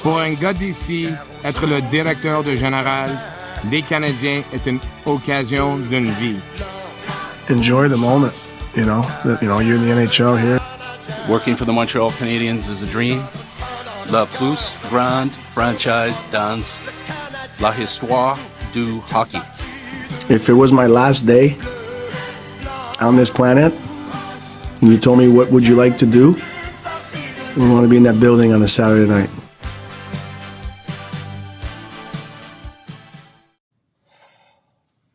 Pour un gars d'ici, être le directeur de général des Canadiens est une occasion d'une vie. Enjoy the moment, you're in the NHL here. Working for the Montreal Canadiens is a dream. La plus grande franchise dans la histoire du hockey. If it was my last day on this planet, and you told me what would you like to do, I want to be in that building on a Saturday night.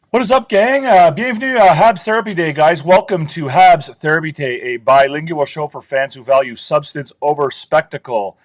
What is up, gang? Bienvenue à HABS Therapy Day, guys. Welcome to HABS Therapy Day, a bilingual show for fans who value substance over spectacle.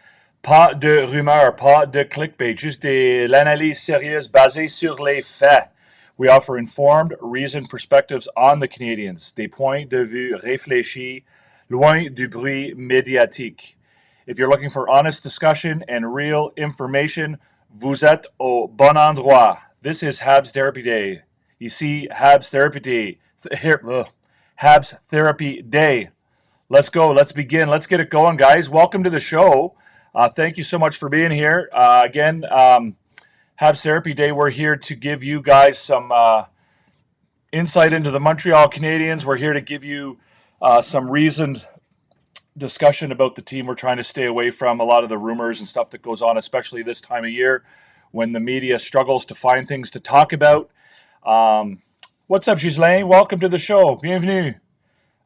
Pas de rumeurs, pas de clickbait, juste de l'analyse sérieuse basée sur les faits. We offer informed, reasoned perspectives on the Canadiens, des points de vue réfléchis, loin du bruit médiatique. If you're looking for honest discussion and real information, vous êtes au bon endroit. This is HABS Therapy Day. Ici, HABS Therapy Day. HABS Therapy Day. Let's go. Let's begin. Let's get it going, guys. Welcome to the show. Thank you so much for being here. Again, HABS Therapy Day, we're here to give you guys some insight into the Montreal Canadiens. We're here to give you some reasoned discussion about the team. We're trying to stay away from a lot of the rumors and stuff that goes on, especially this time of year when the media struggles to find things to talk about. What's up, Ghislain? Welcome to the show. Bienvenue.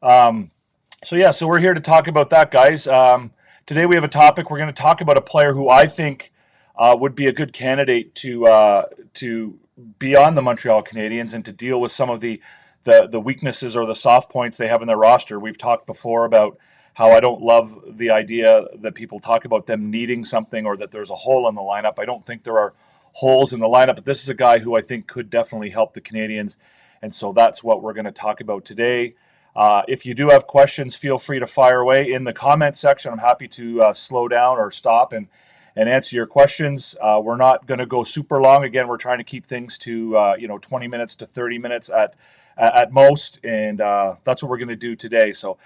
So we're here to talk about that, guys. Today we have a topic. We're going to talk about a player who I think would be a good candidate to be on the Montreal Canadiens and to deal with some of the weaknesses or the soft points they have in their roster. We've talked before about how I don't love the idea that people talk about them needing something or that there's a hole in the lineup. I don't think there are holes in the lineup, but this is a guy who I think could definitely help the Canadiens, and so that's what we're going to talk about today. If you do have questions, feel free to fire away in the comment section. I'm happy to slow down or stop and answer your questions. We're not going to go super long. Again, we're trying to keep things to 20 minutes to 30 minutes at most, and that's what we're going to do today. So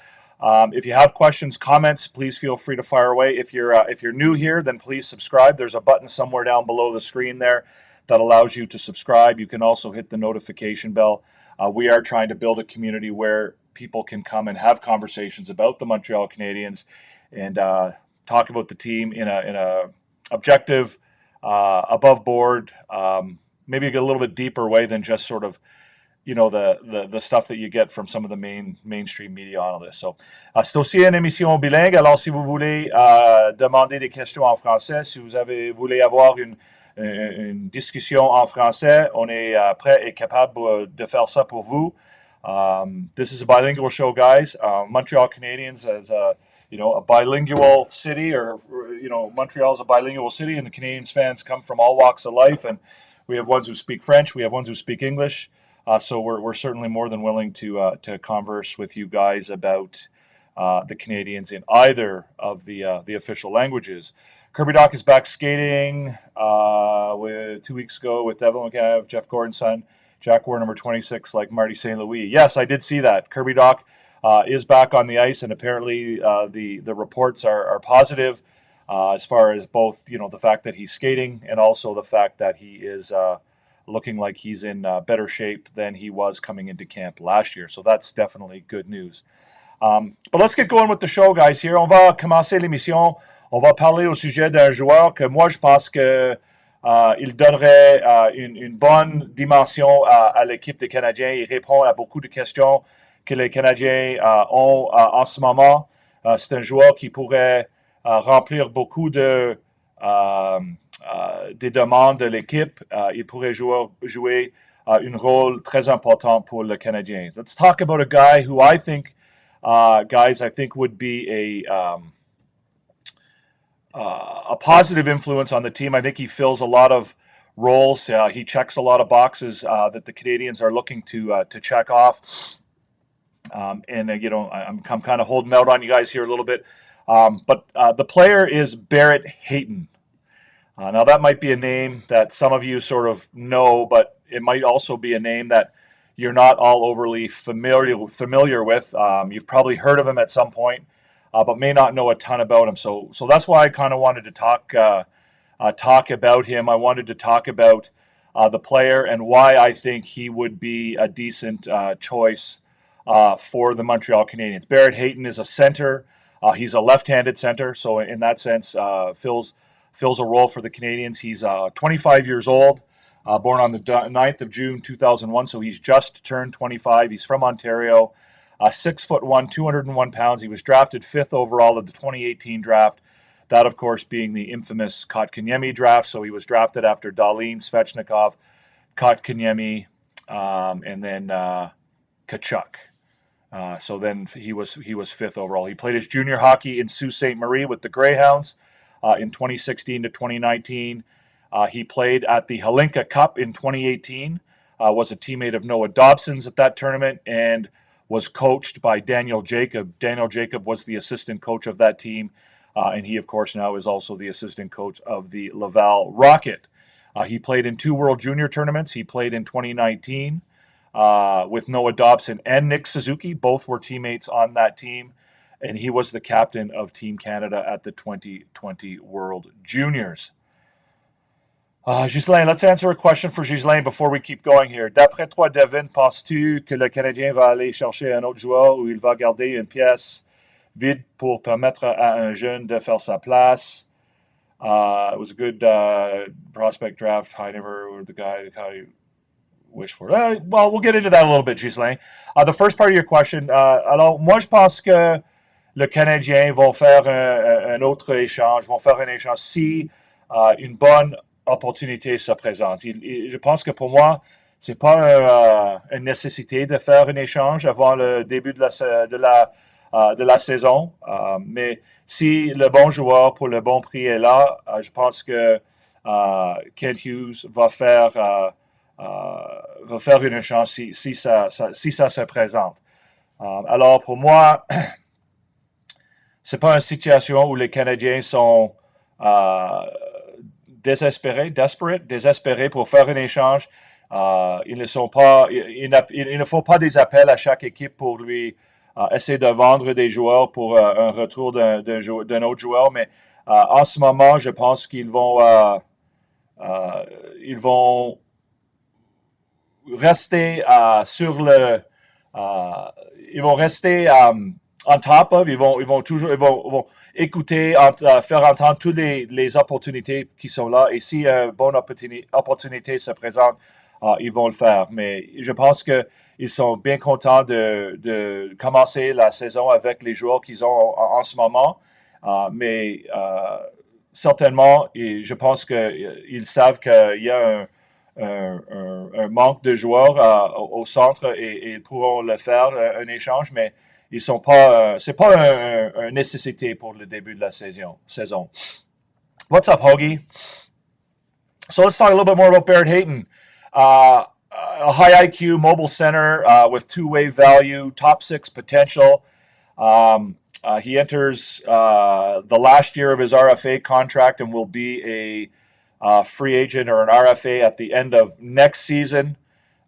if you have questions, comments, please feel free to fire away. If you're new here, then please subscribe. There's a button somewhere down below the screen there that allows you to subscribe. You can also hit the notification bell. We are trying to build a community where people can come and have conversations about the Montreal Canadiens and talk about the team in a objective, above board, maybe a little bit deeper way than just sort of the stuff that you get from some of the mainstream media analysts. So, c'est aussi une émission bilingue. Alors, si vous voulez demander des questions en français, si vous voulez avoir une discussion en français, on est prêt et capable de faire ça pour vous. This is a bilingual show, guys. Montreal Canadiens as a bilingual city, or Montreal is a bilingual city, and the Canadiens fans come from all walks of life, and we have ones who speak French, we have ones who speak English. So we're certainly more than willing to converse with you guys about the Canadiens in either of the official languages. Kirby Dach is back skating with 2 weeks ago with Devil McCabe, Jeff Gordon's son. Jack wore number 26 like Marty St. Louis. Yes, I did see that. Kirby Dach is back on the ice, and apparently the reports are positive as far as both the fact that he's skating and also the fact that he is looking like he's in better shape than he was coming into camp last year. So that's definitely good news. But let's get going with the show, guys. Here, on va commencer l'émission. On va parler au sujet d'un joueur que moi, je pense que il donnerait une bonne dimension à l'équipe des Canadiens. Il répond à beaucoup de questions que les Canadiens ont en ce moment. C'est un joueur qui pourrait remplir beaucoup des demandes de l'équipe. Il pourrait jouer un rôle très important pour le Canadien. Let's talk about a guy who I think, guys, I think would be a positive influence on the team. I think he fills a lot of roles. He checks a lot of boxes that the Canadiens are looking to check off. I'm kind of holding out on you guys here a little bit. But the player is Barrett Hayton. Now, that might be a name that some of you sort of know, but it might also be a name that you're not all overly familiar with. You've probably heard of him at some point, but may not know a ton about him. So that's why I kind of wanted to talk talk about him. I wanted to talk about the player and why I think he would be a decent choice for the Montreal Canadiens. Barrett Hayton is a center. He's a left-handed center, so in that sense, fills a role for the Canadiens. He's 25 years old, born on the 9th of June 2001, so he's just turned 25. He's from Ontario, 6'1", 201 pounds. He was drafted 5th overall of the 2018 draft. That, of course, being the infamous Kotkaniemi draft. So he was drafted after Dahlin, Svechnikov, Kotkaniemi, and then Tkachuk. So then he was 5th overall. He played his junior hockey in Sault Ste. Marie with the Greyhounds in 2016 to 2019. He played at the Hlinka Cup in 2018, was a teammate of Noah Dobson's at that tournament, and was coached by Daniel Jacob. Daniel Jacob was the assistant coach of that team, and he, of course, now is also the assistant coach of the Laval Rocket. He played in 2 World Junior tournaments. He played in 2019 with Noah Dobson and Nick Suzuki. Both were teammates on that team, and he was the captain of Team Canada at the 2020 World Juniors. Ghislain, let's answer a question for Ghislain before we keep going here. D'après toi, Devin, penses-tu que le Canadien va aller chercher un autre joueur ou il va garder une pièce vide pour permettre à un jeune de faire sa place? It was a good prospect draft. I never the guy you wish for. Well, we'll get into that a little bit, Ghislain. The first part of your question. Alors, moi, je pense que le Canadien vont faire un autre échange, vont faire un échange si une bonne opportunité se présente. Je pense que pour moi, c'est pas une nécessité de faire un échange avant le début de la saison. Mais si le bon joueur pour le bon prix est là, je pense que Kent Hughes va faire un échange si ça se présente. Alors pour moi, c'est pas une situation où les Canadiens sont désespérés pour faire un échange. Il ne faut pas des appels à chaque équipe pour lui essayer de vendre des joueurs pour un retour d'un autre joueur. Mais en ce moment, je pense qu'ils vont rester ils vont rester on top of. Ils vont écouter, faire entendre toutes les opportunités qui sont là. Et si une bonne opportunité se présente, ils vont le faire. Mais je pense qu'ils sont bien contents de commencer la saison avec les joueurs qu'ils ont en ce moment. Mais certainement, et je pense qu'ils savent qu'il y a un manque de joueurs au centre et ils pourront le faire, un échange, mais ils sont pas, c'est pas une nécessité pour le début de la saison. What's up, Hoagie? So let's talk a little bit more about Barrett Hayton. A high IQ mobile center with two-way value, top 6 potential. He enters the last year of his RFA contract and will be a free agent or an RFA at the end of next season.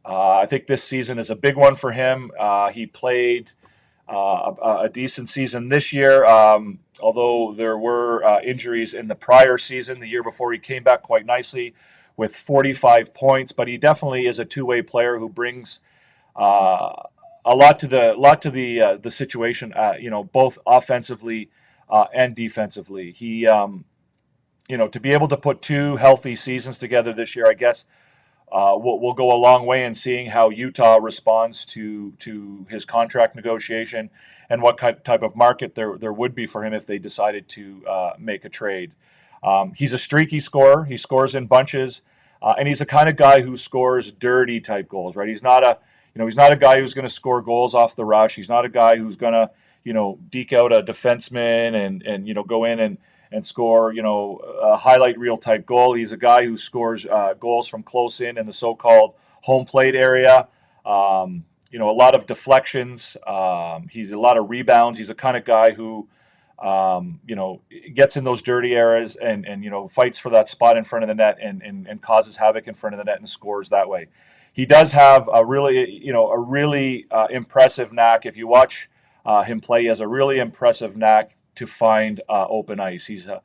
I think this season is a big one for him. He played a decent season this year, although there were injuries in the prior season. The year before, he came back quite nicely with 45 points, but he definitely is a two-way player who brings a lot to the situation, both offensively and defensively. He, to be able to put 2 healthy seasons together this year, I guess, will go a long way in seeing how Utah responds to his contract negotiation and what type of market there would be for him if they decided to make a trade. He's a streaky scorer. He scores in bunches, and he's the kind of guy who scores dirty type goals. Right? He's not a guy who's going to score goals off the rush. He's not a guy who's going to deke out a defenseman and go in and score, a highlight reel type goal. He's a guy who scores goals from close in the so-called home plate area. A lot of deflections. He's a lot of rebounds. He's the kind of guy who, gets in those dirty areas and fights for that spot in front of the net and causes havoc in front of the net and scores that way. He does have a really impressive knack. If you watch him play, he has a really impressive knack to find open ice. He's a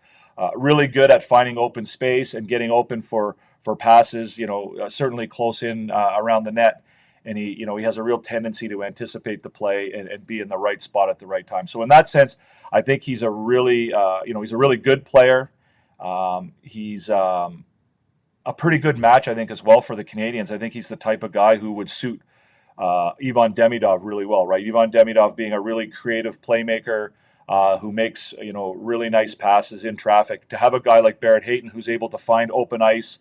really good at finding open space and getting open for passes, certainly close in around the net. And he has a real tendency to anticipate the play and be in the right spot at the right time. So in that sense, I think he's a really, he's a really good player. He's a pretty good match, I think, as well for the Canadiens. I think he's the type of guy who would suit Ivan Demidov really well, right? Ivan Demidov being a really creative playmaker who makes, really nice passes in traffic. To have a guy like Barrett Hayton who's able to find open ice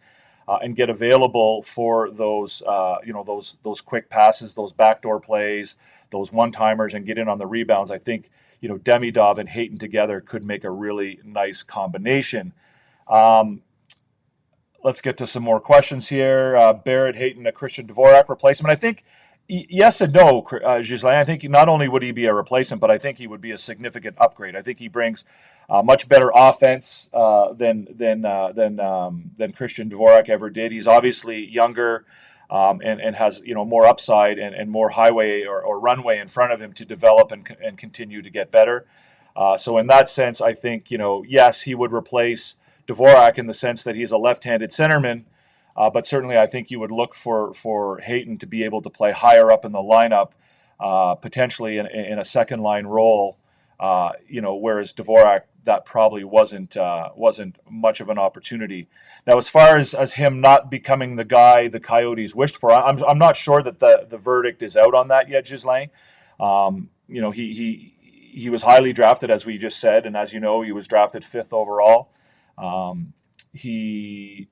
and get available for those, those quick passes, those backdoor plays, those one-timers, and get in on the rebounds. I think, Demidov and Hayton together could make a really nice combination. Let's get to some more questions here. Barrett Hayton, a Christian Dvorak replacement. I think yes and no, Ghislain. I think not only would he be a replacement, but I think he would be a significant upgrade. I think he brings much better offense than Christian Dvorak ever did. He's obviously younger and has more upside and more highway or runway in front of him to develop and continue to get better. So in that sense, I think yes, he would replace Dvorak in the sense that he's a left-handed centerman. But certainly, I think you would look for Hayton to be able to play higher up in the lineup, potentially in a second line role. Whereas Dvorak, that probably wasn't much of an opportunity. Now, as far as him not becoming the guy the Coyotes wished for, I'm not sure that the verdict is out on that yet, Ghislain. He was highly drafted, as we just said, and as you know, he was drafted 5th overall. He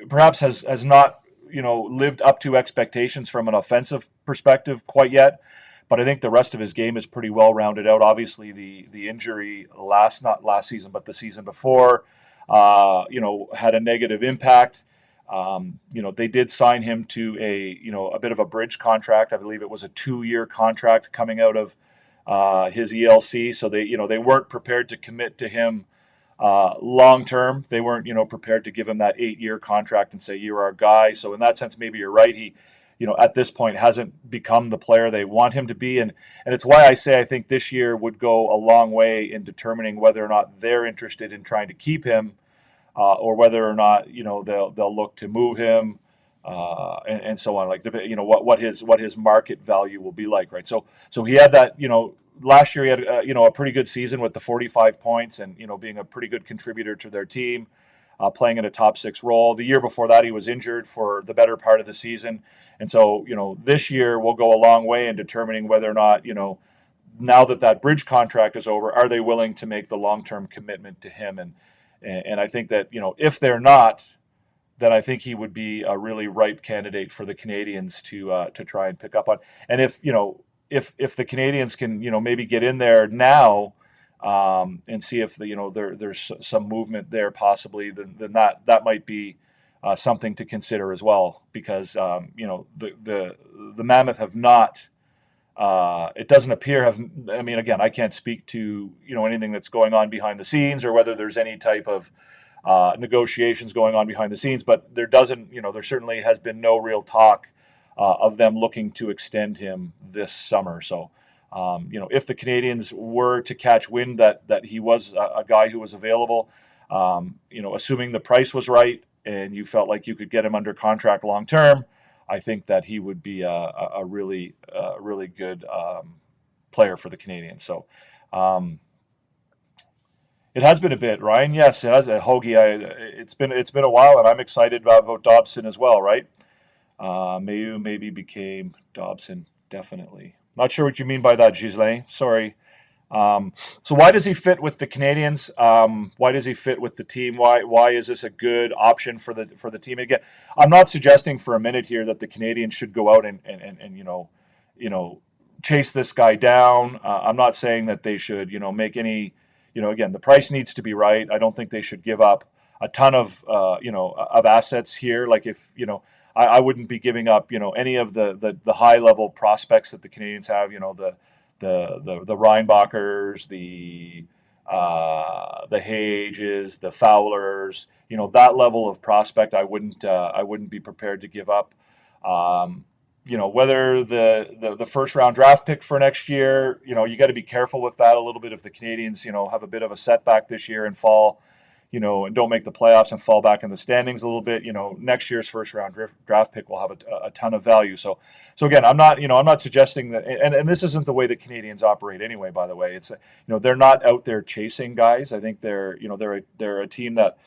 perhaps has not lived up to expectations from an offensive perspective quite yet, but I think the rest of his game is pretty well rounded out. Obviously, the injury not last season but the season before had a negative impact. They did sign him to a bit of a bridge contract. I believe it was a 2-year contract coming out of his ELC, so they weren't prepared to commit to him long term. They weren't prepared to give him that 8-year contract and say you're our guy. So in that sense, maybe you're right. He at this point hasn't become the player they want him to be, and it's why I say I think this year would go a long way in determining whether or not they're interested in trying to keep him or whether or not they'll look to move him and so on, like what his market value will be like, right? So he had that last year he had a pretty good season with the 45 points and being a pretty good contributor to their team, playing in a top 6 role. The year before that he was injured for the better part of the season, and so this year will go a long way in determining whether or not now that bridge contract is over, are they willing to make the long-term commitment to him? And I think that if they're not, then I think he would be a really ripe candidate for the Canadiens to try and pick up on. And if the Canadiens can maybe get in there now and see if there's some movement there possibly, then that might be something to consider as well, because the Mammoth have not. It doesn't appear have. I mean, again, I can't speak to anything that's going on behind the scenes or whether there's any type of negotiations going on behind the scenes, but there certainly has been no real talk of them looking to extend him this summer. So, if the Canadiens were to catch wind that he was a guy who was available, assuming the price was right and you felt like you could get him under contract long term, I think that he would be a really good player for the Canadiens. So, it has been a bit, Ryan. Yes, it has. Hoagie, it's been a while, and I'm excited about Dobson as well, right? Mayu maybe became Dobson, definitely. Not sure what you mean by that, Ghislain. Sorry. So why does he fit with the Canadiens? Why does he fit with the team? Why is this a good option for the team? Again, I'm not suggesting for a minute here that the Canadiens should go out and chase this guy down. I'm not saying that they should make any. Again, the price needs to be right. I don't think they should give up a ton of of assets here. Like if I wouldn't be giving up any of the high level prospects that the Canadiens have. The Reinbachers, the Hages, the Fowlers. That level of prospect I wouldn't be prepared to give up. Whether the first round draft pick for next year, you got to be careful with that a little bit if the Canadiens, have a bit of a setback this year and fall, and don't make the playoffs and fall back in the standings a little bit, next year's first round draft pick will have a ton of value. So again, I'm not suggesting that, and this isn't the way that Canadians operate anyway, by the way. It's, they're not out there chasing guys. I think they're a team that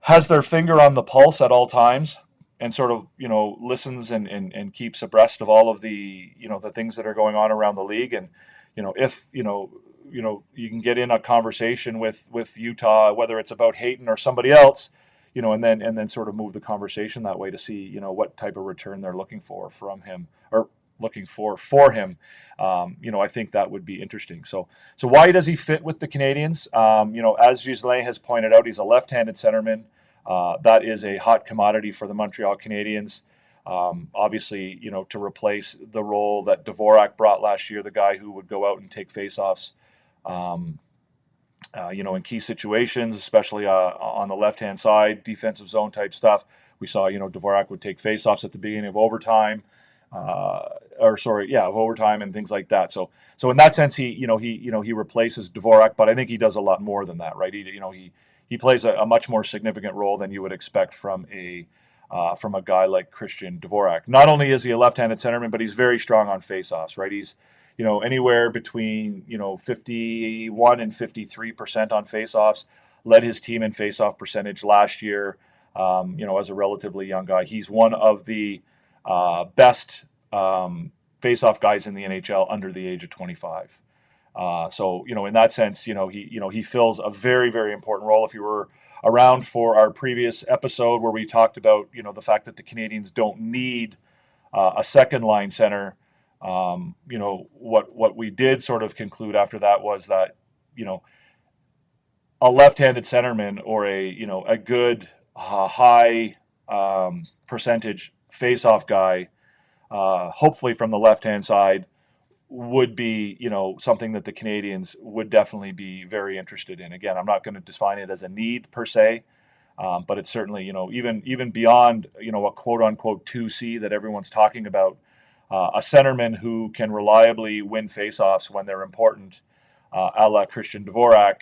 has their finger on the pulse at all times and sort of, listens and keeps abreast of all of the, the things that are going on around the league. And, if, you can get in a conversation with Utah, whether it's about Hayton or somebody else, and then sort of move the conversation that way to see, what type of return they're looking for from him, or looking for him. I think that would be interesting. So why does he fit with the Canadiens? As Ghislain has pointed out, he's a left-handed centerman. That is a hot commodity for the Montreal Canadiens. Obviously, to replace the role that Dvorak brought last year, the guy who would go out and take faceoffs, in key situations, especially on the left-hand side, defensive zone type stuff. We saw, Dvorak would take faceoffs at the beginning of overtime, of overtime and things like that. So in that sense, he replaces Dvorak, but I think he does a lot more than that, right? He plays a much more significant role than you would expect from a guy like Christian Dvorak. Not only is he a left-handed centerman, but he's very strong on faceoffs, right? He's anywhere between 51 and 53% on faceoffs. Led his team in faceoff percentage last year. As a relatively young guy, he's one of the best faceoff guys in the NHL under the age of 25. So in that sense, he fills a very, very important role. If you were around for our previous episode where we talked about the fact that the Canadiens don't need a second line center, what we did sort of conclude after that was that a left-handed centerman or a good high percentage face-off guy, hopefully from the left-hand side, would be something that the Canadiens would definitely be very interested in. Again, I'm not going to define it as a need per se, but it's certainly even beyond a quote-unquote 2C that everyone's talking about. A centerman who can reliably win faceoffs when they're important, a la Christian Dvorak,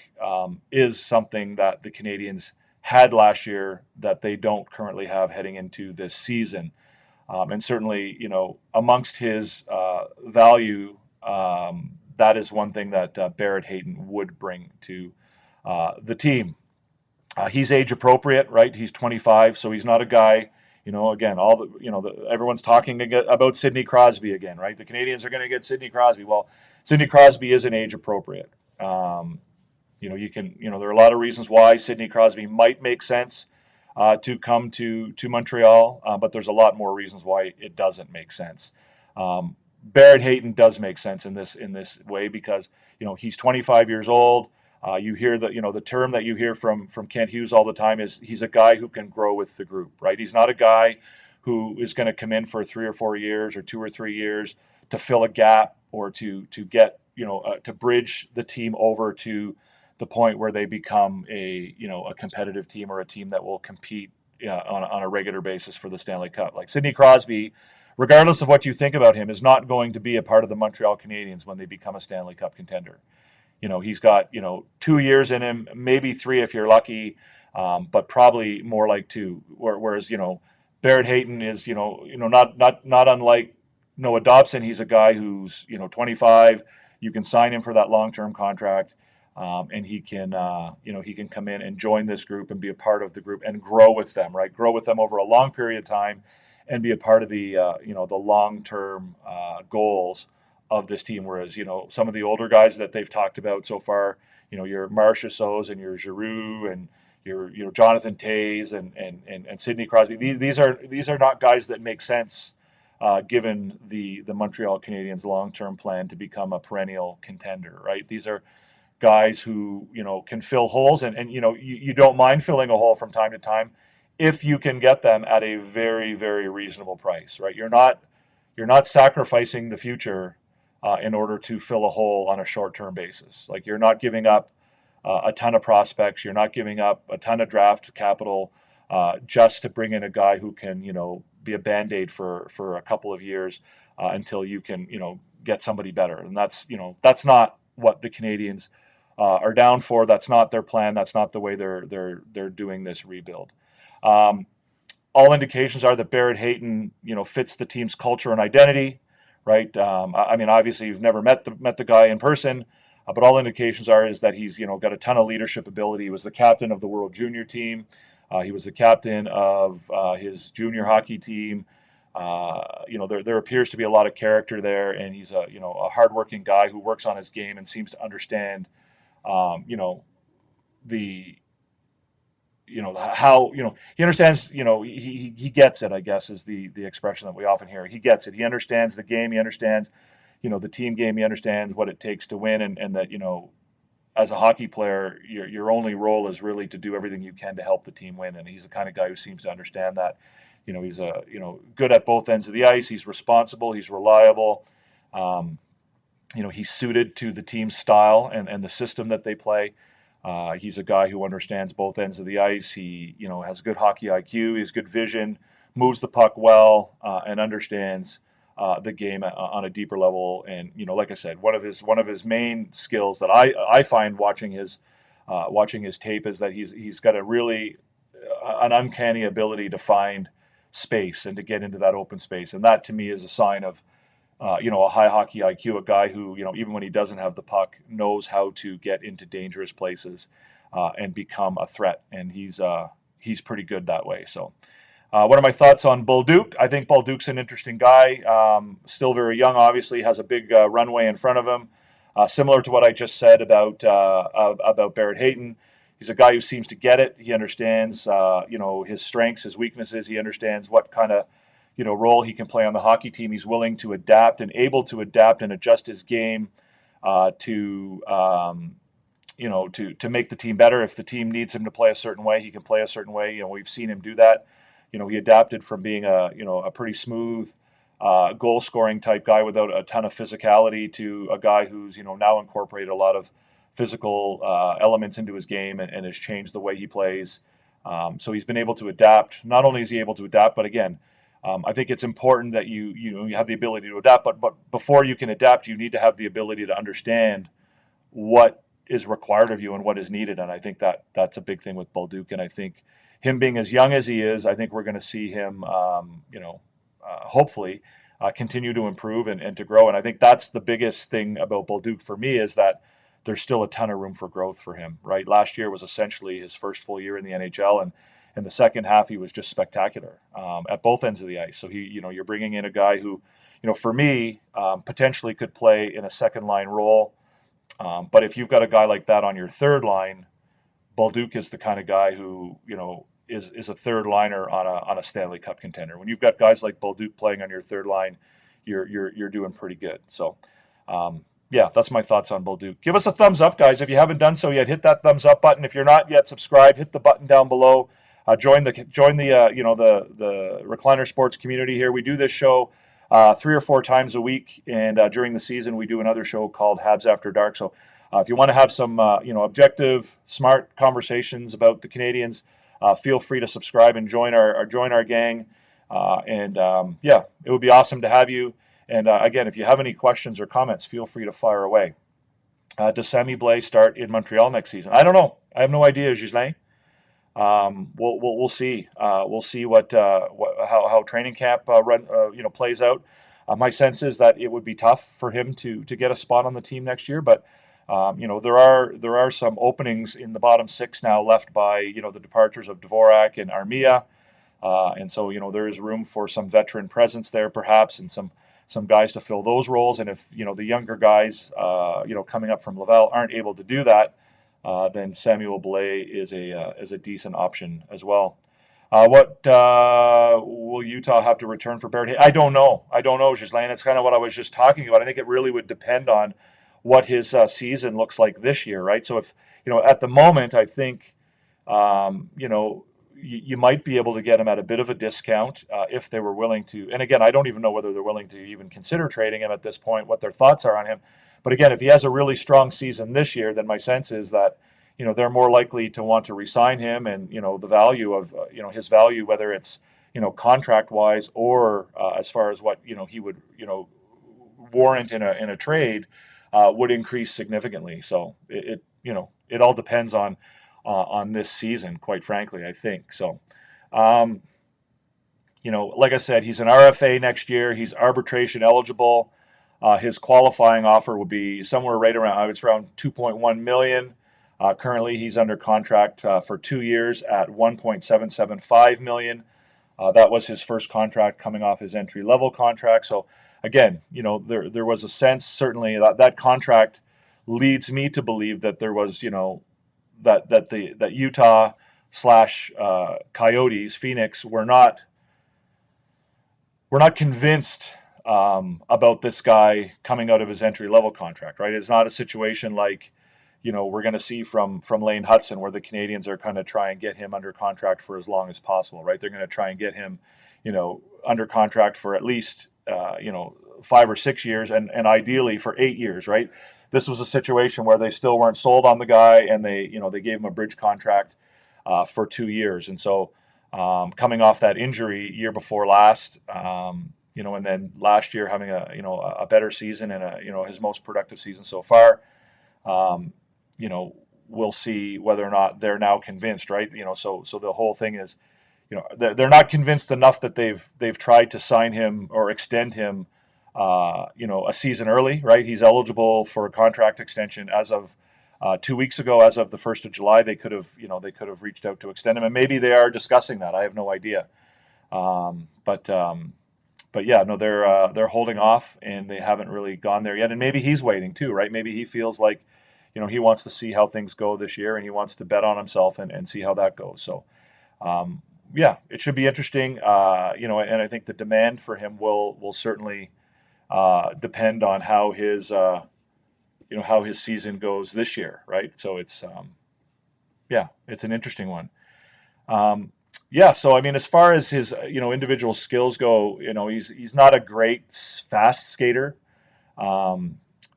is something that the Canadiens had last year that they don't currently have heading into this season. And certainly, amongst his value, that is one thing that Barrett Hayton would bring to the team. He's age appropriate, right? He's 25, so he's not a guy. Again, everyone's talking about Sidney Crosby again, right? The Canadiens are going to get Sidney Crosby. Well, Sidney Crosby isn't age appropriate. There are a lot of reasons why Sidney Crosby might make sense to come to Montreal, but there's a lot more reasons why it doesn't make sense. Barrett Hayton does make sense in this way because he's 25 years old. You hear the term that you hear from Kent Hughes all the time is he's a guy who can grow with the group, right? He's not a guy who is going to come in for 3 or 4 years or 2 or 3 years to fill a gap or to get to bridge the team over to the point where they become a competitive team or a team that will compete on a regular basis for the Stanley Cup. Like Sidney Crosby, regardless of what you think about him, is not going to be a part of the Montreal Canadiens when they become a Stanley Cup contender. He's got 2 years in him, maybe 3 if you're lucky, but probably more like 2. Whereas Barrett Hayton is not unlike Noah Dobson. He's a guy who's 25. You can sign him for that long-term contract, and he can come in and join this group and be a part of the group and grow with them, right? Grow with them over a long period of time, and be a part of the the long-term goals of this team. Whereas some of the older guys that they've talked about so far, your Marchessaults and your Giroux and your Jonathan Toews and Sidney Crosby, these are not guys that make sense given the Montreal Canadiens' long-term plan to become a perennial contender, right? These are guys who can fill holes, and you don't mind filling a hole from time to time if you can get them at a very, very reasonable price, right? You're not sacrificing the future in order to fill a hole on a short-term basis. Like, you're not giving up a ton of prospects. You're not giving up a ton of draft capital just to bring in a guy who can, be a Band-Aid for a couple of years until you can, get somebody better. And that's not what the Canadiens are down for. That's not their plan. That's not the way they're doing this rebuild. All indications are that Barrett Hayton, fits the team's culture and identity, right? I mean, obviously you've never met the guy in person, but all indications is that he's got a ton of leadership ability. He was the captain of the World Junior team. He was the captain of his junior hockey team. There appears to be a lot of character there, and he's a hardworking guy who works on his game and seems to understand, how he understands. He gets it, I guess, is the expression that we often hear. He gets it. He understands the game. He understands, the team game. He understands what it takes to win, and that as a hockey player, your only role is really to do everything you can to help the team win. And he's the kind of guy who seems to understand that. He's good at both ends of the ice. He's responsible. He's reliable. He's suited to the team's style and the system that they play. He's a guy who understands both ends of the ice. He, has good hockey IQ. He has good vision, moves the puck well, and understands the game on a deeper level. And like I said, one of his main skills that I find watching his tape is that he's got an uncanny ability to find space and to get into that open space. And that to me is a sign of a high hockey IQ, a guy who, even when he doesn't have the puck, knows how to get into dangerous places and become a threat. And he's pretty good that way. So what are my thoughts on Bolduc? I think Bolduc's an interesting guy, still very young, obviously, has a big runway in front of him. Similar to what I just said about Barrett Hayton. He's a guy who seems to get it. He understands, his strengths, his weaknesses. He understands what kind of, role he can play on the hockey team. He's willing to adapt and able to adapt and adjust his game to make the team better. If the team needs him to play a certain way, he can play a certain way. We've seen him do that. He adapted from being a pretty smooth goal scoring type guy without a ton of physicality to a guy who's now incorporated a lot of physical elements into his game and has changed the way he plays. So he's been able to adapt. Not only is he able to adapt, but again, I think it's important that you have the ability to adapt. But before you can adapt, you need to have the ability to understand what is required of you and what is needed. And I think that's a big thing with Bolduc. And I think him being as young as he is, I think we're going to see him, hopefully, continue to improve and to grow. And I think that's the biggest thing about Bolduc for me is that there's still a ton of room for growth for him, right? Last year was essentially his first full year in the NHL, and in the second half he was just spectacular at both ends of the ice. So you're bringing in a guy who, for me, potentially could play in a second line role. But if you've got a guy like that on your third line, Bolduc is the kind of guy who, is a third liner on a Stanley Cup contender. When you've got guys like Bolduc playing on your third line, you're doing pretty good. So. Yeah, that's my thoughts on Bolduc. Give us a thumbs up, guys. If you haven't done so yet, hit that thumbs up button. If you're not yet subscribed, hit the button down below. Join the Recliner Sports community here. We do this show 3 or 4 times a week, and during the season we do another show called HABS After Dark. So if you want to have some objective, smart conversations about the Canadiens, feel free to subscribe and join our gang. It would be awesome to have you. And again, if you have any questions or comments, feel free to fire away. Does Sammy Blais start in Montreal next season? I don't know. I have no idea, Ghislain. We'll see. We'll see how training camp plays out. My sense is that it would be tough for him to get a spot on the team next year, but there are some openings in the bottom 6 now left by the departures of Dvorak and Armia, and so there is room for some veteran presence there perhaps, and some guys to fill those roles. And if the younger guys coming up from Laval aren't able to do that, then Samuel Blais is a decent option as well. What will Utah have to return for Barrett? I don't know, Ghislain. It's kind of what I was just talking about. I think it really would depend on what his season looks like this year, right? So if at the moment, I think you might be able to get him at a bit of a discount if they were willing to. And again, I don't even know whether they're willing to even consider trading him at this point, what their thoughts are on him. But again, if he has a really strong season this year, then my sense is that, they're more likely to want to re-sign him, and, the value of, his value, whether it's, contract wise or as far as what, he would, warrant in a trade would increase significantly. So it all depends on this season, quite frankly, I think. So, like I said, he's an RFA next year. He's arbitration eligible. His qualifying offer would be somewhere right around, it's around $2.1 million. Currently, he's under contract for 2 years at $1.775 million. That was his first contract coming off his entry-level contract. So, again, there was a sense, certainly, that contract leads me to believe that there was, that Utah / Coyotes, Phoenix, were not convinced about this guy coming out of his entry-level contract, right? It's not a situation like, we're going to see from Lane Hudson, where the Canadiens are kind of try and get him under contract for as long as possible, right? They're going to try and get him, under contract for at least, 5 or 6 years, and ideally for 8 years, right? This was a situation where they still weren't sold on the guy, and they gave him a bridge contract for 2 years. And so, coming off that injury year before last, and then last year having a better season and his most productive season so far, we'll see whether or not they're now convinced, right? So the whole thing is, they're not convinced enough that they've tried to sign him or extend him, a season early, right? He's eligible for a contract extension as of 2 weeks ago. As of the 1st of July, they could have reached out to extend him, and maybe they are discussing that. I have no idea. But yeah, no, they're holding off, and they haven't really gone there yet. And maybe he's waiting too, right? Maybe he feels like, he wants to see how things go this year, and he wants to bet on himself and see how that goes. So, yeah, it should be interesting. And I think the demand for him will certainly depend on how his season goes this year, right? So it's it's an interesting one. So I mean, as far as his individual skills go, he's not a great fast skater.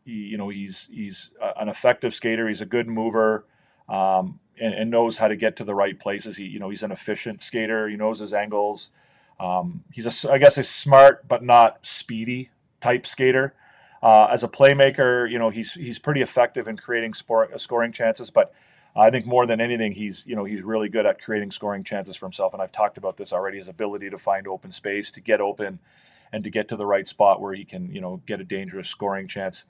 He's an effective skater. He's a good mover, and knows how to get to the right places. He's an efficient skater. He knows his angles. He's a smart but not speedy type skater. As a playmaker, he's pretty effective in creating scoring chances, but I think more than anything, he's really good at creating scoring chances for himself. And I've talked about this already, his ability to find open space, to get open, and to get to the right spot where he can, get a dangerous scoring chance.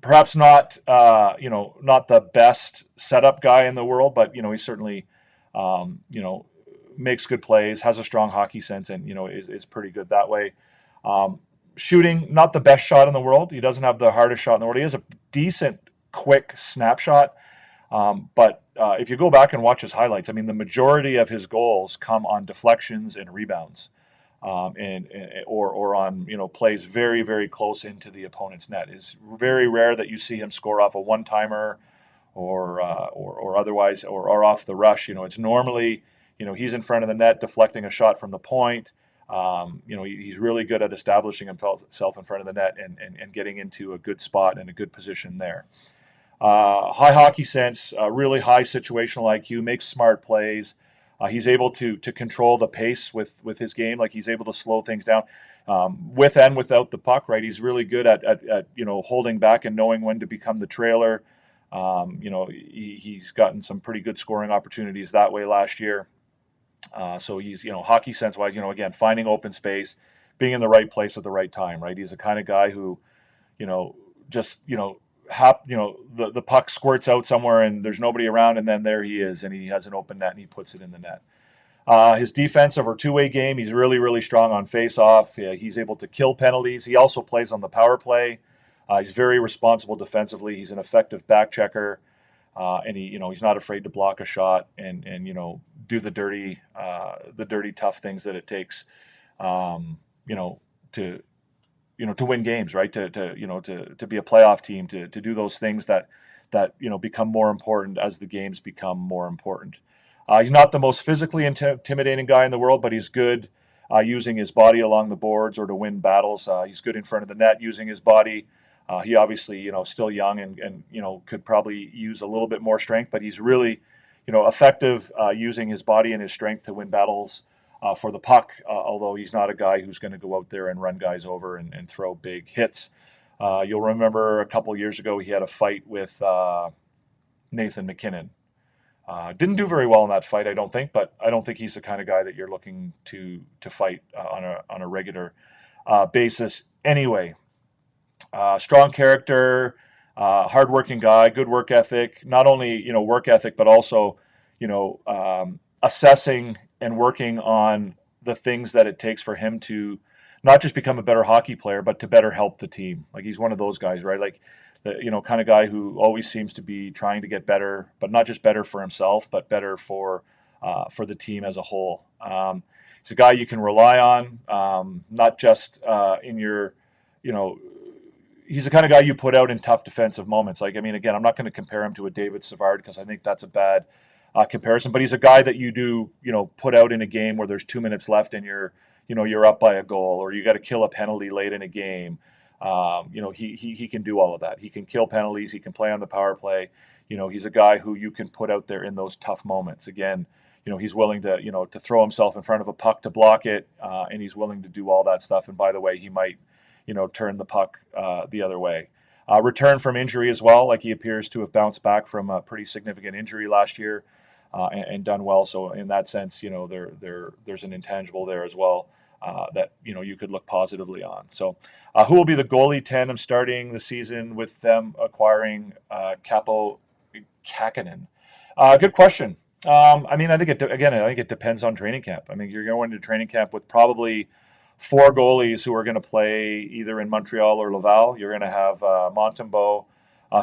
Perhaps not the best setup guy in the world, but, he certainly, makes good plays, has a strong hockey sense, and, is pretty good that way. Shooting, not the best shot in the world. He doesn't have the hardest shot in the world. He has a decent, quick snapshot. But if you go back and watch his highlights, I mean, the majority of his goals come on deflections and rebounds, or on plays very, very close into the opponent's net. It's very rare that you see him score off a one-timer or otherwise or off the rush. It's normally he's in front of the net deflecting a shot from the point. He's really good at establishing himself in front of the net and getting into a good spot and a good position there. High hockey sense, really high situational IQ, makes smart plays. He's able to control the pace with his game. Like, he's able to slow things down with and without the puck, right? He's really good at holding back and knowing when to become the trailer. He's gotten some pretty good scoring opportunities that way last year. So he's, hockey sense wise, again, finding open space, being in the right place at the right time, right? He's the kind of guy who, just, the puck squirts out somewhere and there's nobody around, and then there he is, and he has an open net and he puts it in the net. His defensive or two-way game, he's really, really strong on face-off. He's able to kill penalties. He also plays on the power play. He's very responsible defensively. He's an effective back checker, and he's not afraid to block a shot and do the dirty tough things that it takes, to win games, right? To be a playoff team, to do those things that become more important as the games become more important. He's not the most physically intimidating guy in the world, but he's good using his body along the boards or to win battles. He's good in front of the net using his body. He obviously, still young and could probably use a little bit more strength, but he's really, effective using his body and his strength to win battles for the puck, although he's not a guy who's going to go out there and run guys over and throw big hits. You'll remember a couple years ago he had a fight with Nathan McKinnon. Didn't do very well in that fight, I don't think, but I don't think he's the kind of guy that you're looking to fight on a regular basis. Anyway, strong character, hardworking guy, good work ethic. Not only work ethic, but also assessing and working on the things that it takes for him to not just become a better hockey player, but to better help the team. Like he's one of those guys, right? Like the kind of guy who always seems to be trying to get better, but not just better for himself, but better for the team as a whole. He's a guy you can rely on, not just in your, he's the kind of guy you put out in tough defensive moments. Like, I mean, again, I'm not going to compare him to a David Savard because I think that's a bad comparison, but he's a guy that you do, put out in a game where there's 2 minutes left and you're up by a goal, or you got to kill a penalty late in a game. He can do all of that. He can kill penalties. He can play on the power play. He's a guy who you can put out there in those tough moments. Again, he's willing to, to throw himself in front of a puck to block it, and he's willing to do all that stuff. And by the way, he might, turn the puck the other way. Return from injury as well. Like he appears to have bounced back from a pretty significant injury last year, and done well. So in that sense, there's an intangible there as well. That you could look positively on. So, who will be the goalie tandem starting the season with them acquiring Capo Kakkonen? Good question. I mean, I think it depends on training camp. I mean, you're going to training camp with probably 4 goalies who are going to play either in Montreal or Laval. You're going to have Montembeault,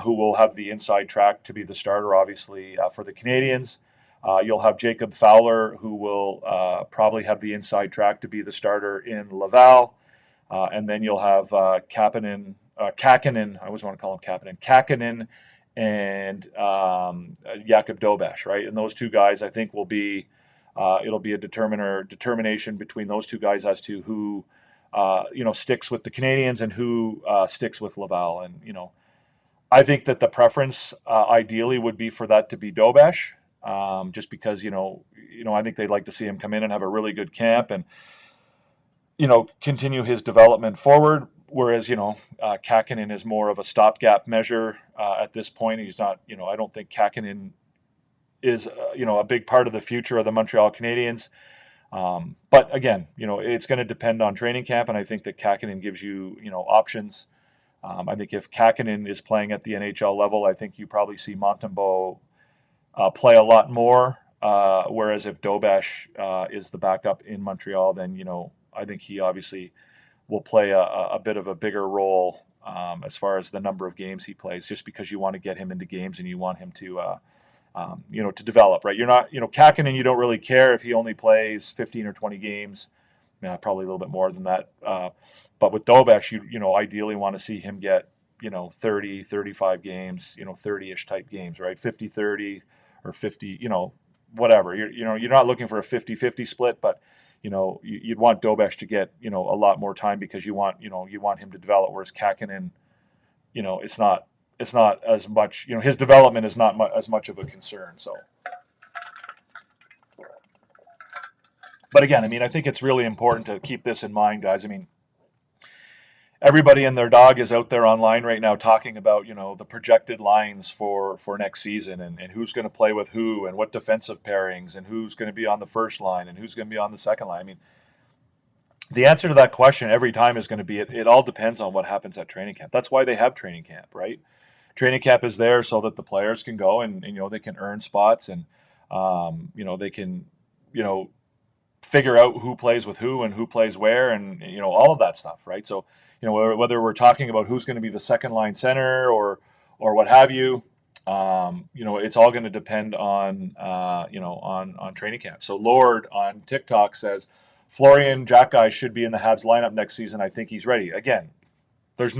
who will have the inside track to be the starter, obviously, for the Canadiens. You'll have Jacob Fowler, who will probably have the inside track to be the starter in Laval. And then you'll have Kakkonen, I always want to call him Kakkonen, and Jakub Dobeš, right? And those two guys, I think, will be, it'll be a determination between those two guys as to who, sticks with the Canadiens and who sticks with Laval. And, I think that the preference ideally would be for that to be Dobeš. Just because, I think they'd like to see him come in and have a really good camp and, continue his development forward. Whereas, Kakkonen is more of a stopgap measure at this point. He's not, I don't think Kakkonen is, a big part of the future of the Montreal Canadiens. But again, it's going to depend on training camp. And I think that Kakkonen gives you, options. I think if Kakkonen is playing at the NHL level, I think you probably see Montembeault play a lot more, whereas if Dobeš is the backup in Montreal, then I think he obviously will play a bit of a bigger role as far as the number of games he plays, just because you want to get him into games and you want him to to develop, right? You're not, Kakkonen, you don't really care if he only plays 15 or 20 games, probably a little bit more than that. But with Dobeš, you ideally want to see him get 30, 35 games, 30-ish type games, right? 50-30 or 50, whatever. You're not looking for a 50-50 split, but you'd want Dobeš to get a lot more time because you want him to develop. Whereas Kakkonen, it's not as much. His development is not as much of a concern. So, but again, I mean, I think it's really important to keep this in mind, guys. I mean, everybody and their dog is out there online right now talking about, the projected lines for next season and who's going to play with who and what defensive pairings and who's going to be on the first line and who's going to be on the second line. I mean, the answer to that question every time is going to be it all depends on what happens at training camp. That's why they have training camp, right? Training camp is there so that the players can go and they can earn spots and, they can, figure out who plays with who and who plays where and, all of that stuff, right? So, whether we're talking about who's going to be the second line center or what have you, it's all going to depend on, on training camp. So Lord on TikTok says, Florian Jacki should be in the Habs lineup next season. I think he's ready. Again, there's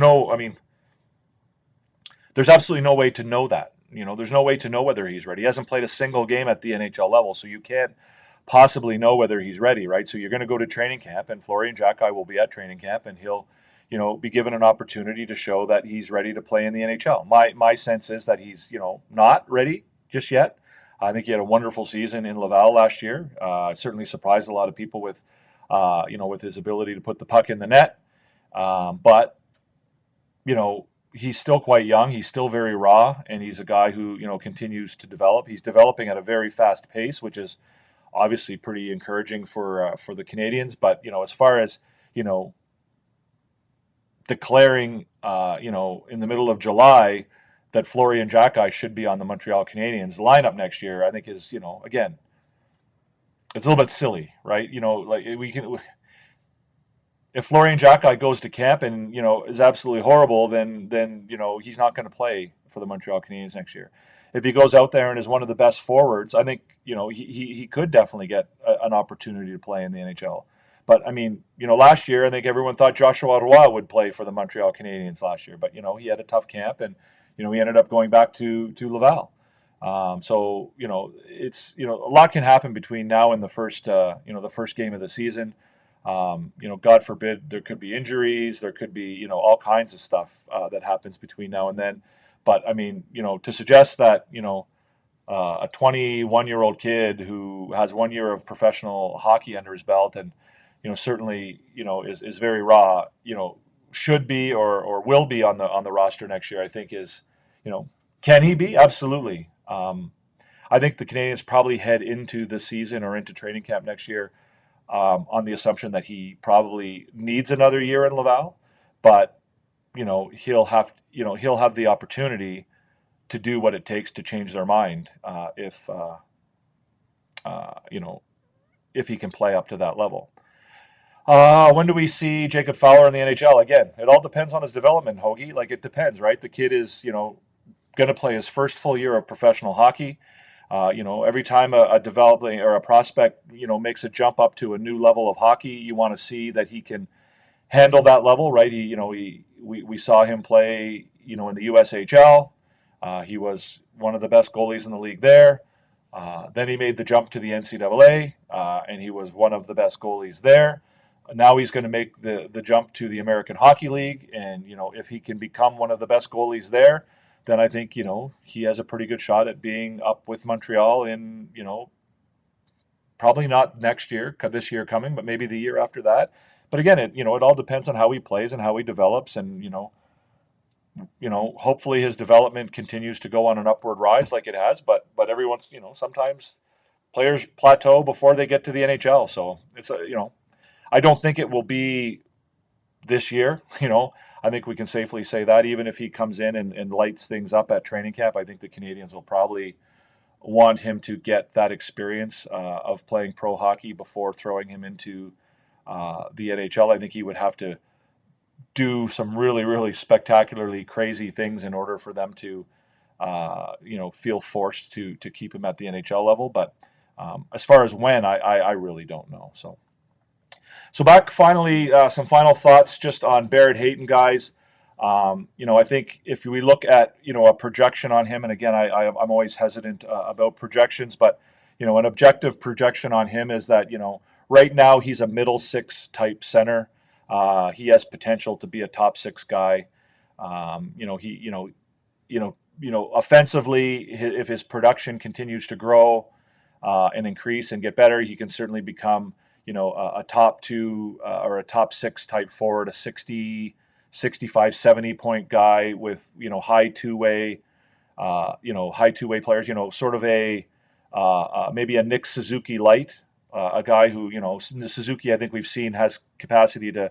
absolutely no way to know that. There's no way to know whether he's ready. He hasn't played a single game at the NHL level, so you can't possibly know whether he's ready, right? So you're going to go to training camp, and Florian Jacki will be at training camp, and he'll, be given an opportunity to show that he's ready to play in the NHL. My sense is that he's, not ready just yet. I think he had a wonderful season in Laval last year. Certainly surprised a lot of people with, with his ability to put the puck in the net. But, he's still quite young. He's still very raw, and he's a guy who, continues to develop. He's developing at a very fast pace, which is obviously pretty encouraging for the Canadiens. But, as far as, declaring, in the middle of July that Florian Xhekaj should be on the Montreal Canadiens lineup next year, I think is, again, it's a little bit silly, right? If Florian Xhekaj goes to camp and, is absolutely horrible, then he's not going to play for the Montreal Canadiens next year. If he goes out there and is one of the best forwards, I think, he could definitely get an opportunity to play in the NHL. But, last year, I think everyone thought Joshua Roy would play for the Montreal Canadiens last year. But, he had a tough camp, and, he ended up going back to Laval. So, it's, a lot can happen between now and the first game of the season. God forbid there could be injuries, there could be, all kinds of stuff that happens between now and then. But, to suggest that, a 21-year-old kid who has 1 year of professional hockey under his belt and, certainly, is very raw, should be or will be on the roster next year, I think is, can he be? Absolutely. I think the Canadiens probably head into the season or into training camp next year on the assumption that he probably needs another year in Laval, but he'll have the opportunity to do what it takes to change their mind if he can play up to that level. When do we see Jacob Fowler in the NHL again? It all depends on his development, Hoagie. Like, it depends, right? The kid is going to play his first full year of professional hockey. Every time a developing or a prospect, makes a jump up to a new level of hockey, you want to see that he can handle that level, right? We saw him play, in the USHL. He was one of the best goalies in the league there. Then he made the jump to the NCAA, and he was one of the best goalies there. Now he's going to make the jump to the American Hockey League, and if he can become one of the best goalies there, then I think, he has a pretty good shot at being up with Montreal in, probably not next year, this year coming, but maybe the year after that. But again, it all depends on how he plays and how he develops, and, hopefully his development continues to go on an upward rise like it has, but everyone's, sometimes players plateau before they get to the NHL. So it's I don't think it will be this year, I think we can safely say that even if he comes in and lights things up at training camp, I think the Canadiens will probably want him to get that experience of playing pro hockey before throwing him into the NHL. I think he would have to do some really, really spectacularly crazy things in order for them to, feel forced to keep him at the NHL level. But as far as when, I really don't know. So back finally, some final thoughts just on Barrett Hayton, guys. I think if we look at, a projection on him, and again, I'm always hesitant about projections, but, an objective projection on him is that, right now he's a middle six type center. He has potential to be a top six guy. Offensively, if his production continues to grow and increase and get better, he can certainly become, a top two or a top six type forward, a 60, 65, 70 point guy with, high two-way players, sort of maybe a Nick Suzuki light, a guy who, Suzuki, I think we've seen has capacity to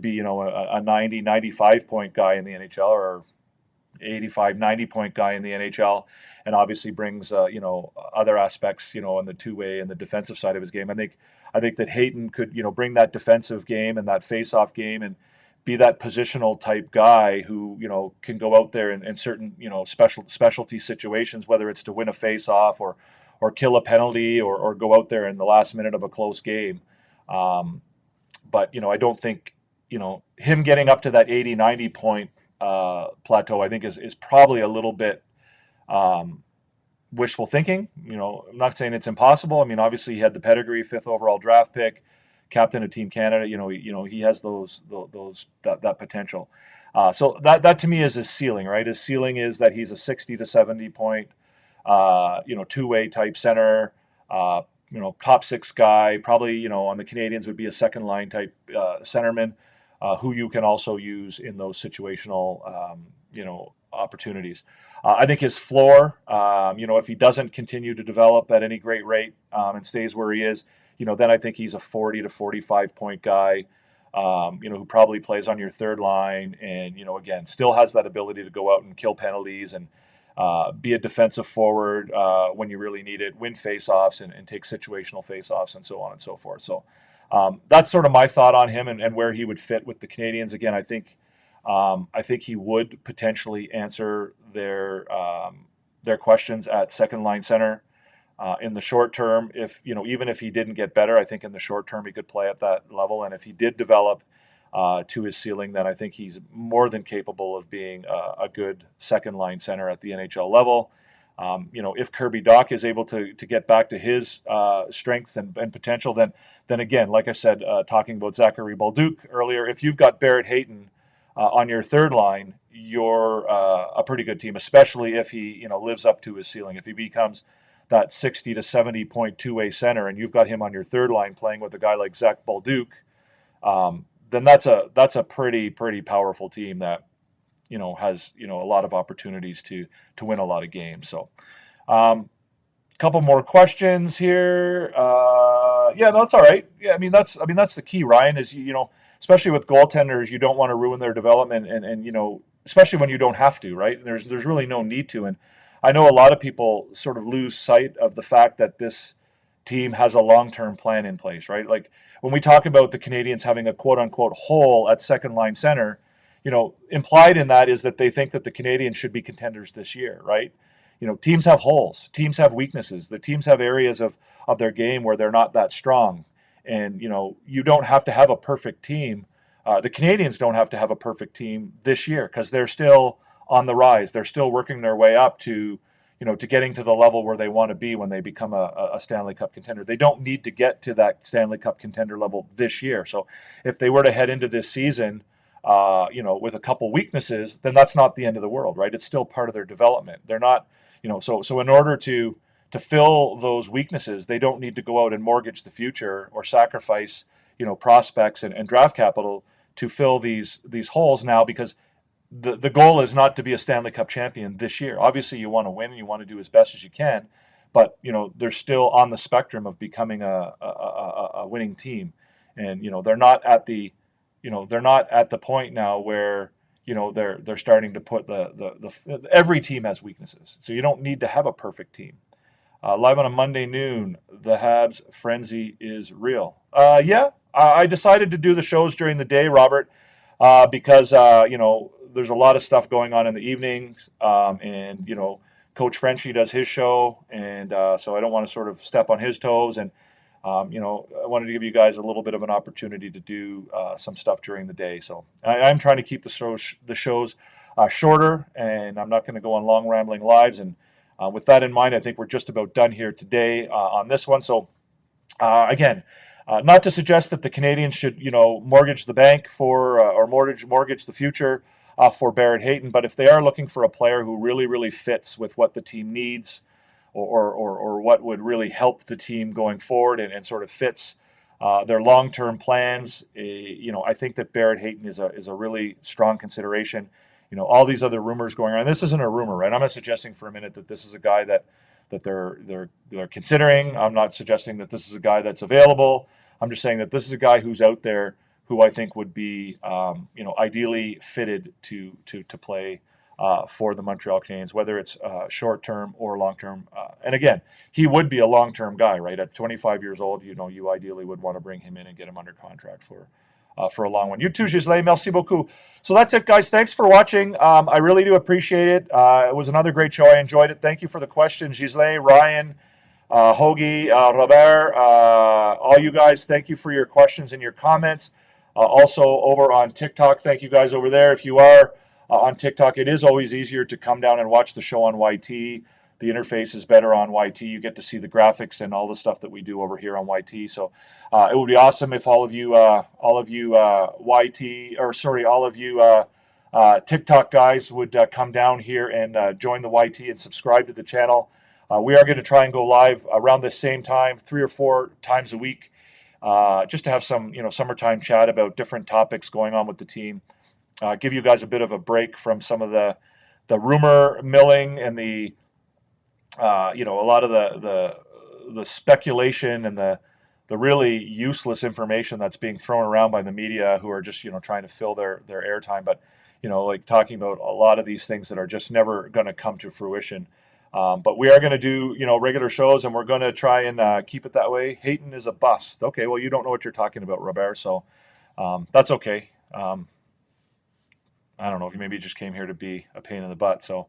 be, a 90, 95 point guy in the NHL, or 85, 90 point guy in the NHL, and obviously brings, other aspects, on the two-way and the defensive side of his game. I think that Hayton could, bring that defensive game and that face-off game and be that positional type guy who, can go out there in certain, specialty situations, whether it's to win a face-off or kill a penalty or go out there in the last minute of a close game. But, I don't think, him getting up to that 80, 90 point plateau, I think is probably a little bit wishful thinking. I'm not saying it's impossible. I mean, obviously he had the pedigree, 5th overall draft pick, captain of Team Canada. He has that potential. So that to me is his ceiling, right? His ceiling is that he's a 60 to 70 point, two-way type center, top six guy. Probably, on the Canadiens would be a second line type centerman. who you can also use in those situational, opportunities. I think his floor, if he doesn't continue to develop at any great rate and stays where he is, then I think he's a 40 to 45 point guy, who probably plays on your third line and, again, still has that ability to go out and kill penalties and be a defensive forward when you really need it, win faceoffs and take situational faceoffs and so on and so forth. So that's sort of my thought on him and where he would fit with the Canadiens. Again, I think he would potentially answer their questions at second line center in the short term. Even if he didn't get better, I think in the short term he could play at that level. And if he did develop to his ceiling, then I think he's more than capable of being a good second line center at the NHL level. If Kirby Dach is able to get back to his strengths and potential, then again, like I said, talking about Zachary Bolduc earlier, if you've got Barrett Hayton on your third line, you're a pretty good team, especially if he lives up to his ceiling. If he becomes that 60 to 70 point two-way center, and you've got him on your third line playing with a guy like Zach Bolduc, then that's a pretty powerful team that has a lot of opportunities to win a lot of games. So, couple more questions here. Yeah, no, that's all right. Yeah, I mean that's the key, Ryan. Is especially with goaltenders, you don't want to ruin their development, and especially when you don't have to, right? There's really no need to, and I know a lot of people sort of lose sight of the fact that this team has a long-term plan in place, right? Like when we talk about the Canadiens having a quote-unquote hole at second line center, implied in that is that they think that the Canadiens should be contenders this year, right? Teams have holes, teams have weaknesses, the teams have areas of their game where they're not that strong, and you don't have to have a perfect team. The Canadiens don't have to have a perfect team this year because they're still on the rise. They're still working their way up to getting to the level where they want to be when they become a Stanley Cup contender. They don't need to get to that Stanley Cup contender level this year. So if they were to head into this season, with a couple weaknesses, then that's not the end of the world, right? It's still part of their development. They're not, so in order to fill those weaknesses, they don't need to go out and mortgage the future or sacrifice, prospects and draft capital to fill these holes now, because the goal is not to be a Stanley Cup champion this year. Obviously, you want to win and you want to do as best as you can, but they're still on the spectrum of becoming a winning team, and they're not at the point now where they're starting to put the every team has weaknesses, so you don't need to have a perfect team. Live on a Monday noon, the Habs frenzy is real. I decided to do the shows during the day, Robert, because there's a lot of stuff going on in the evenings, and Coach Frenchie does his show, and so I don't want to sort of step on his toes, and I wanted to give you guys a little bit of an opportunity to do some stuff during the day. So I'm trying to keep the shows shorter, and I'm not going to go on long rambling lives. And with that in mind, I think we're just about done here today on this one. So again, not to suggest that the Canadiens should mortgage the bank for or mortgage the future for Barrett Hayton, but if they are looking for a player who really fits with what the team needs, or what would really help the team going forward and sort of fits their long-term plans, I think that Barrett Hayton is a really strong consideration. All these other rumors going on. This isn't a rumor, right? I'm not suggesting for a minute that this is a guy that they're considering. I'm not suggesting that this is a guy that's available. I'm just saying that this is a guy who's out there who I think would be ideally fitted to play for the Montreal Canadiens, whether it's short-term or long-term. And again, he would be a long-term guy, right? At 25 years old, you ideally would want to bring him in and get him under contract for a long one. You too, Gisley. Merci beaucoup. So that's it, guys. Thanks for watching. I really do appreciate it. It was another great show. I enjoyed it. Thank you for the questions, Gisley, Ryan, Hoagie, Robert, all you guys. Thank you for your questions and your comments. Also over on TikTok, thank you guys over there. If you are on TikTok, it is always easier to come down and watch the show on YT. The interface is better on YT. You get to see the graphics and all the stuff that we do over here on YT. So it would be awesome if all of you TikTok guys would come down here and join the YT and subscribe to the channel. We are going to try and go live around the same time, 3 or 4 times a week. just to have some, summertime chat about different topics going on with the team. Give you guys a bit of a break from some of the rumor milling and the, a lot of the speculation and the really useless information that's being thrown around by the media, who are just, trying to fill their airtime. But, like talking about a lot of these things that are just never going to come to fruition. But we are going to do, regular shows, and we're going to try and keep it that way. Hayton is a bust. Okay, well, you don't know what you're talking about, Robert, so that's okay. I don't know, if you maybe just came here to be a pain in the butt. So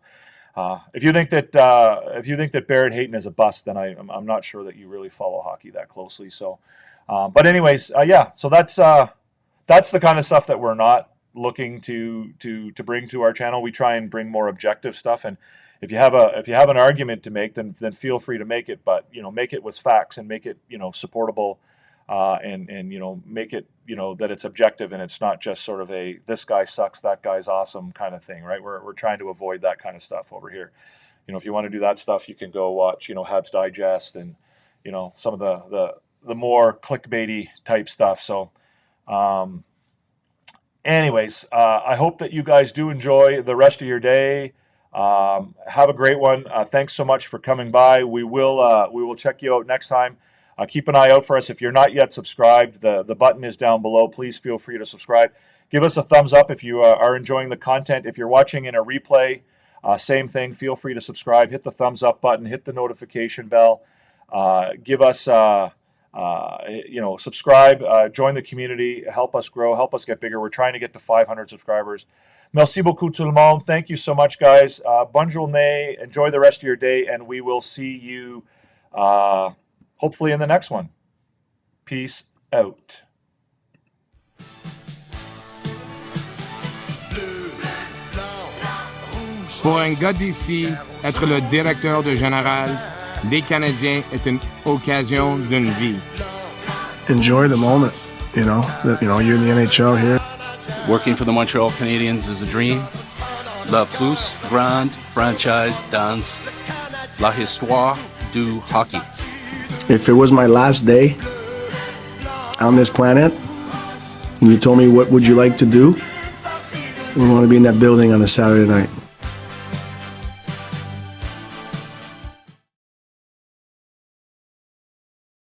if you think that Barrett Hayton is a bust, then I'm not sure that you really follow hockey that closely. So, but anyways, yeah. So that's the kind of stuff that we're not looking to bring to our channel. We try and bring more objective stuff, and if you have an argument to make, then feel free to make it. But make it with facts, and make it supportable, and make it that it's objective, and it's not just sort of a this guy sucks, that guy's awesome kind of thing, right? We're trying to avoid that kind of stuff over here. If you want to do that stuff, you can go watch HABS Digest and some of the more clickbaity type stuff. So anyways, I hope that you guys do enjoy the rest of your day. Have a great one. Thanks so much for coming by. We will check you out next time. Keep an eye out for us. If you're not yet subscribed, the button is down below. Please feel free to subscribe. Give us a thumbs up if you are enjoying the content. If you're watching in a replay, same thing. Feel free to subscribe. Hit the thumbs up button. Hit the notification bell. Give us, subscribe. Join the community. Help us grow. Help us get bigger. We're trying to get to 500 subscribers. Merci beaucoup tout le monde. Thank you so much, guys. Bonne journée. Enjoy the rest of your day, and we will see you hopefully in the next one. Peace out. Pour un gars d'ici, être le directeur de général des Canadiens est une occasion d'une vie. Enjoy the moment, you're in the NHL here. Working for the Montreal Canadiens is a dream. La plus grande franchise dans la histoire du hockey. If it was my last day on this planet, and you told me what would you like to do, I want to be in that building on a Saturday night.